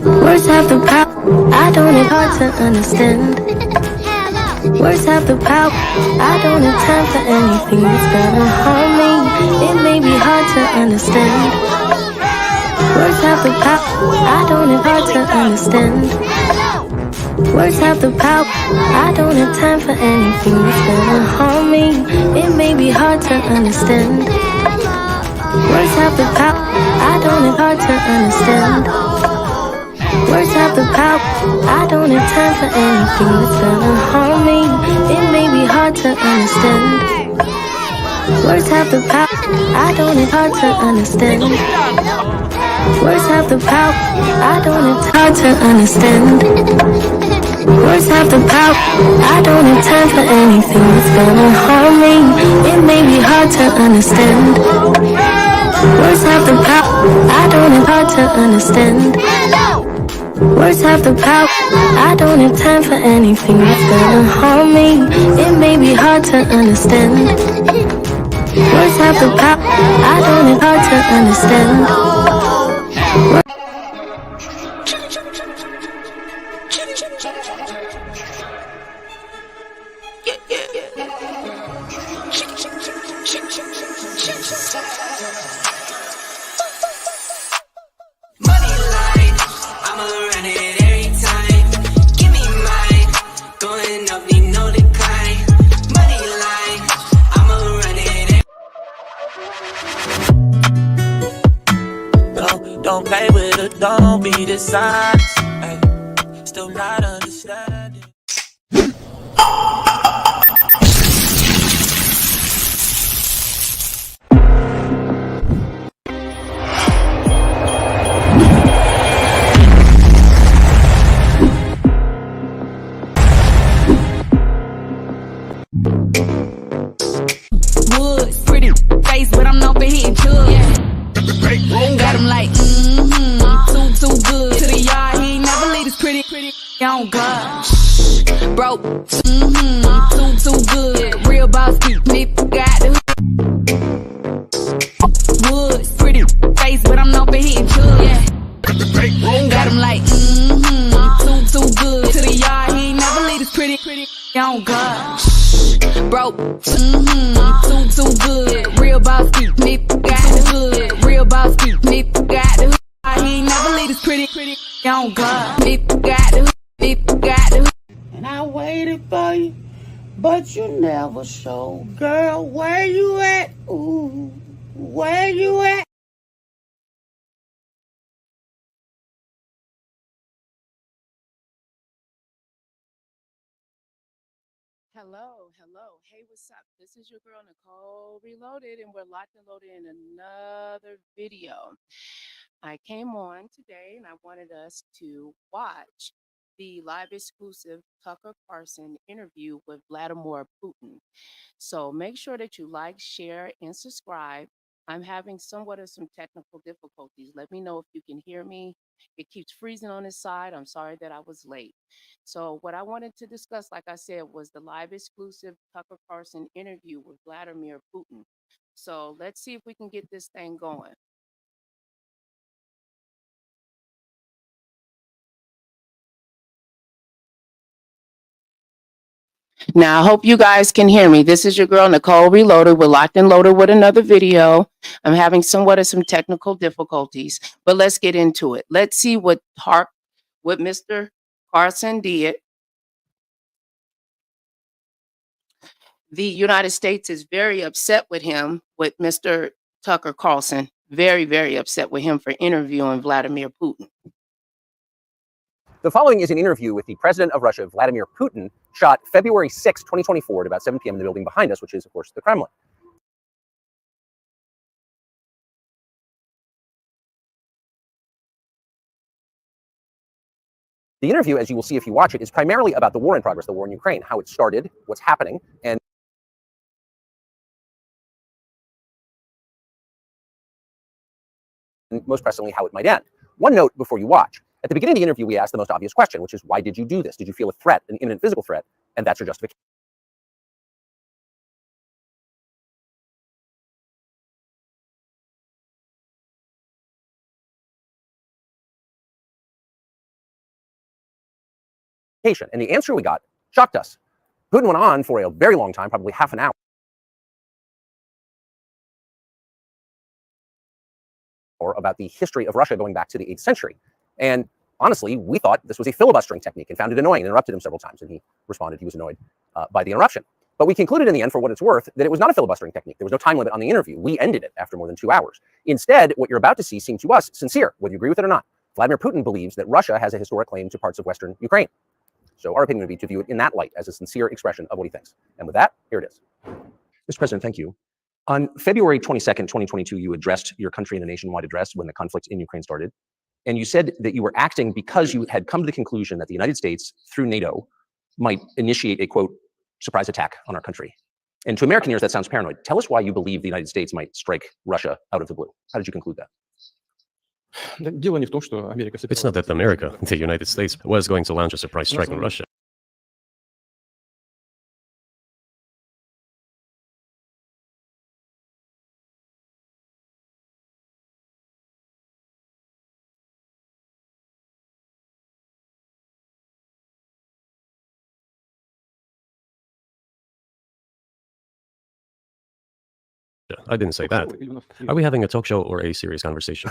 Words have the power, I don't have hard to understand. Words have the power, I don't have time for anything that's gonna harm me. It may be hard to understand. Words have the power, I don't have hard to understand. Words have the power, I don't have time for anything that's gonna harm me. It may be hard to understand. Words have the power, I don't have hard to understand. Words have the power, I don't have time for anything that's gonna harm me. It may be hard to understand. Words have the power, I don't have hard to understand. Words have the power, I don't have hard to understand. Words have the power, I don't have time for anything that's gonna harm me. It may be hard to understand. Words have the power, I don't have hard to understand. Words have the power, I don't have time for anything that's gonna harm me. It may be hard to understand. Words have the power, I don't have hard to understand. Don't play with it, don't be dishonest. Ay, still not understanding. Woods, pretty face, but I'm known for hitting chugs. Got him like, too good. To the yard, he ain't never leave his pretty on God. Broke, too good. Real boss, nigga got the woods, pretty face, but I'm known for hitting chugs. Got him like, too good. To the yard, he ain't never leave his pretty on God. Broke, too good. Real boss, nigga got the hood. Real boss, nigga got the hood. He ain't never leave his pretty on God. Nigga got the hood. And I waited for you, but you never showed. Girl, where you at? Ooh, where you at? Hello. Hey, what's up? This is your girl, Nicole Reloaded, and we're locked and loaded in another video. I came on today and I wanted us to watch the live exclusive Tucker Carlson interview with Vladimir Putin. So make sure that you like, share, and subscribe. I'm having somewhat of some technical difficulties. Let me know if you can hear me. It keeps freezing on this side. I'm sorry that I was late. So what I wanted to discuss, like I said, was the live exclusive Tucker Carlson interview with Vladimir Putin. So let's see if we can get this thing going. Now, I hope you guys can hear me. This is your girl, Nicole Reloaded. We're locked and loaded with another video. I'm having somewhat of some technical difficulties, but let's get into it. Let's see what Mr. Carlson did. The United States is very upset with him, with Mr. Tucker Carlson. Very, very upset with him for interviewing Vladimir Putin. The following is an interview with the president of Russia, Vladimir Putin, shot February 6, 2024 at about 7 p.m. in the building behind us, which is, of course, the Kremlin. The interview, as you will see if you watch it, is primarily about the war in progress, the war in Ukraine, how it started, what's happening, and most pressingly, how it might end. One note before you watch. At the beginning of the interview, we asked the most obvious question, which is, why did you do this? Did you feel a threat, an imminent physical threat? And that's your justification. classification? And the answer we got shocked us. Putin went on for a very long time, probably half an hour, about the history of Russia going back to the 8th century. And honestly, we thought this was a filibustering technique and found it annoying and interrupted him several times. And he responded he was annoyed by the interruption. But we concluded in the end, for what it's worth, that it was not a filibustering technique. There was no time limit on the interview. We ended it after more than 2 hours. Instead, what you're about to see seemed to us sincere, whether you agree with it or not. Vladimir Putin believes that Russia has a historic claim to parts of Western Ukraine. So our opinion would be to view it in that light, as a sincere expression of what he thinks. And with that, here it is. Mr. President, thank you. On February 22nd, 2022, you addressed your country in a nationwide address when the conflict in Ukraine started. And you said that you were acting because you had come to the conclusion that the United States, through NATO, might initiate a, quote, surprise attack on our country. And to American ears, that sounds paranoid. Tell us why you believe the United States might strike Russia out of the blue. How did you conclude that? It's not that America, the United States, was going to launch a surprise strike on Russia. I didn't say that. Are we having a talk show or a serious conversation?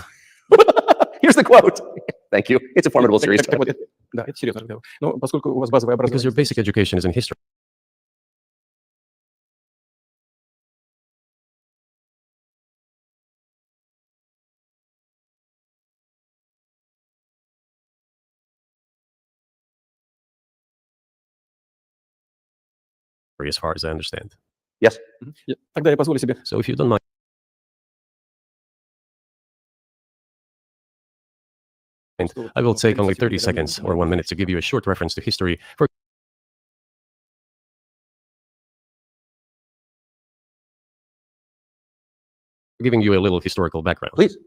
Here's the quote. Thank you. It's a formidable series. Because your basic education is in history. As far as I understand. Yes. So if you don't mind. I will take only 30 seconds or 1 minute to give you a short reference to history for giving you a little historical background. Please.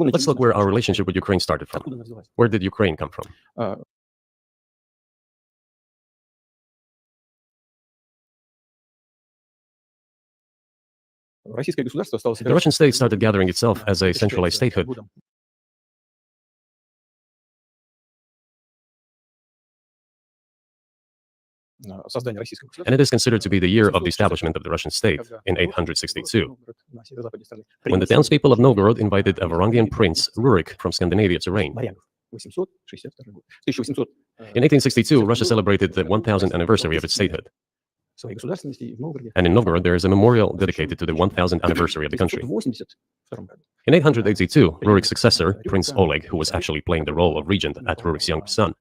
Let's look where our relationship with Ukraine started from. Where did Ukraine come from? The Russian state started gathering itself as a centralized statehood. And it is considered to be the year of the establishment of the Russian state in 862, when the townspeople of Novgorod invited a Varangian prince, Rurik, from Scandinavia to reign. In 1862, Russia celebrated the 1000th anniversary of its statehood. And in Novgorod, there is a memorial dedicated to the 1000th anniversary of the country. In 882, Rurik's successor, Prince Oleg, who was actually playing the role of regent at Rurik's young son,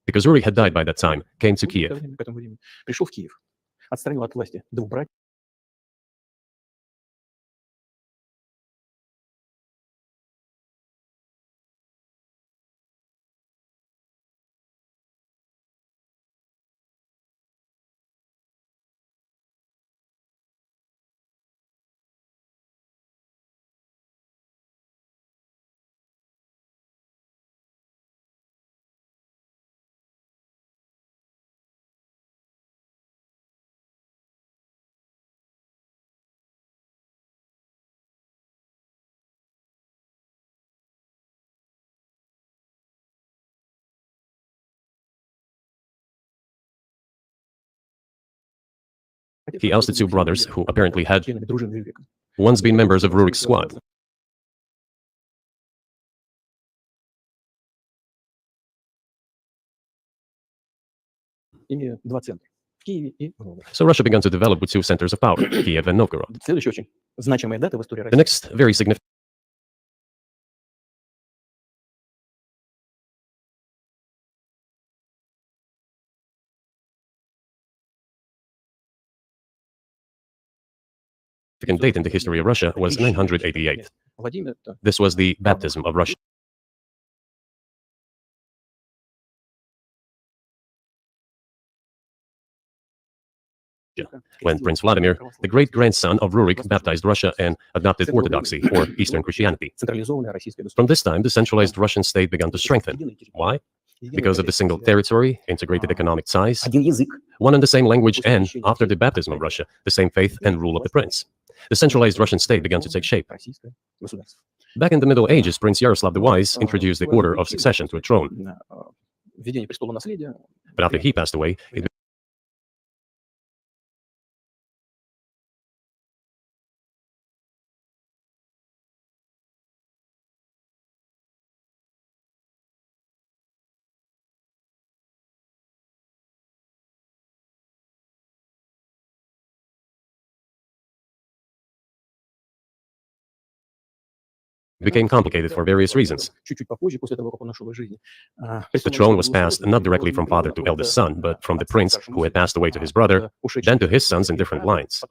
because Rurik had died by that time, came to Kiev. He ousted two brothers who apparently had once been members of Rurik's squad. So Russia began to develop with two centers of power, Kiev and Novgorod. The next very significant date in the history of Russia was 988. This was the baptism of Russia. When Prince Vladimir, the great-grandson of Rurik, baptized Russia and adopted Orthodoxy, or Eastern Christianity. From this time, the centralized Russian state began to strengthen. Why? because of the single territory, integrated economic size, one and the same language, and, after the baptism of Russia, the same faith and rule of the prince. The centralized Russian state began to take shape. Back in the Middle Ages, Prince Yaroslav the Wise introduced the order of succession to a throne. But after he passed away, it became complicated for various reasons. The throne was passed not directly from father to eldest son, but from the prince who had passed away to his brother, then to his sons in different lines.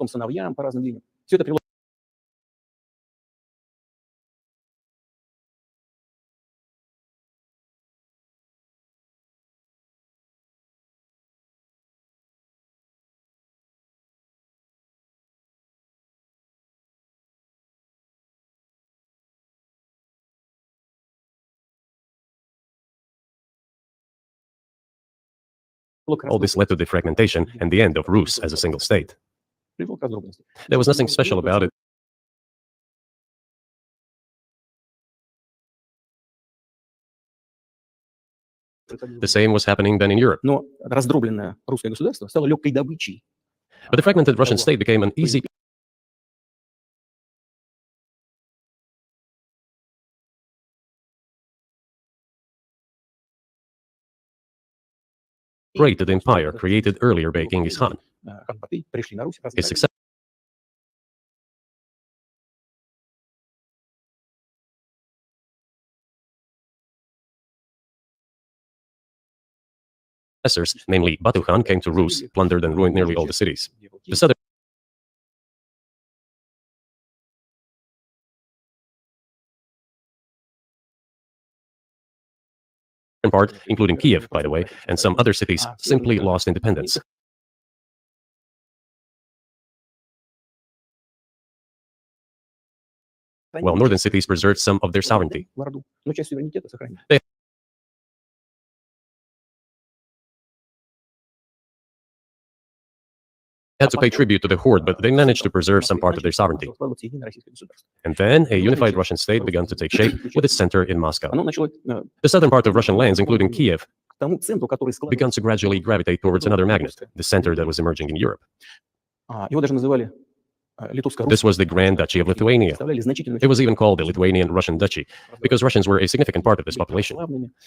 All this led to the fragmentation and the end of Rus as a single state. There was nothing special about it. The same was happening then in Europe. But the fragmented Russian state became an easy prey to the empire created earlier by Genghis Khan. His successors namely Batu Khan, came to Rus, plundered and ruined nearly all the cities. The southern part, including Kiev, by the way, and some other cities, simply lost independence. While northern cities preserved some of their sovereignty. They had to pay tribute to the horde, but they managed to preserve some part of their sovereignty. And then a unified Russian state began to take shape with its center in Moscow. The southern part of Russian lands, including Kiev, began to gradually gravitate towards another magnet, the center that was emerging in Europe. This was the Grand Duchy of Lithuania. It was even called the Lithuanian Russian Duchy, because Russians were a significant part of this population.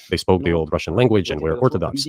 They spoke the old Russian language and were Orthodox.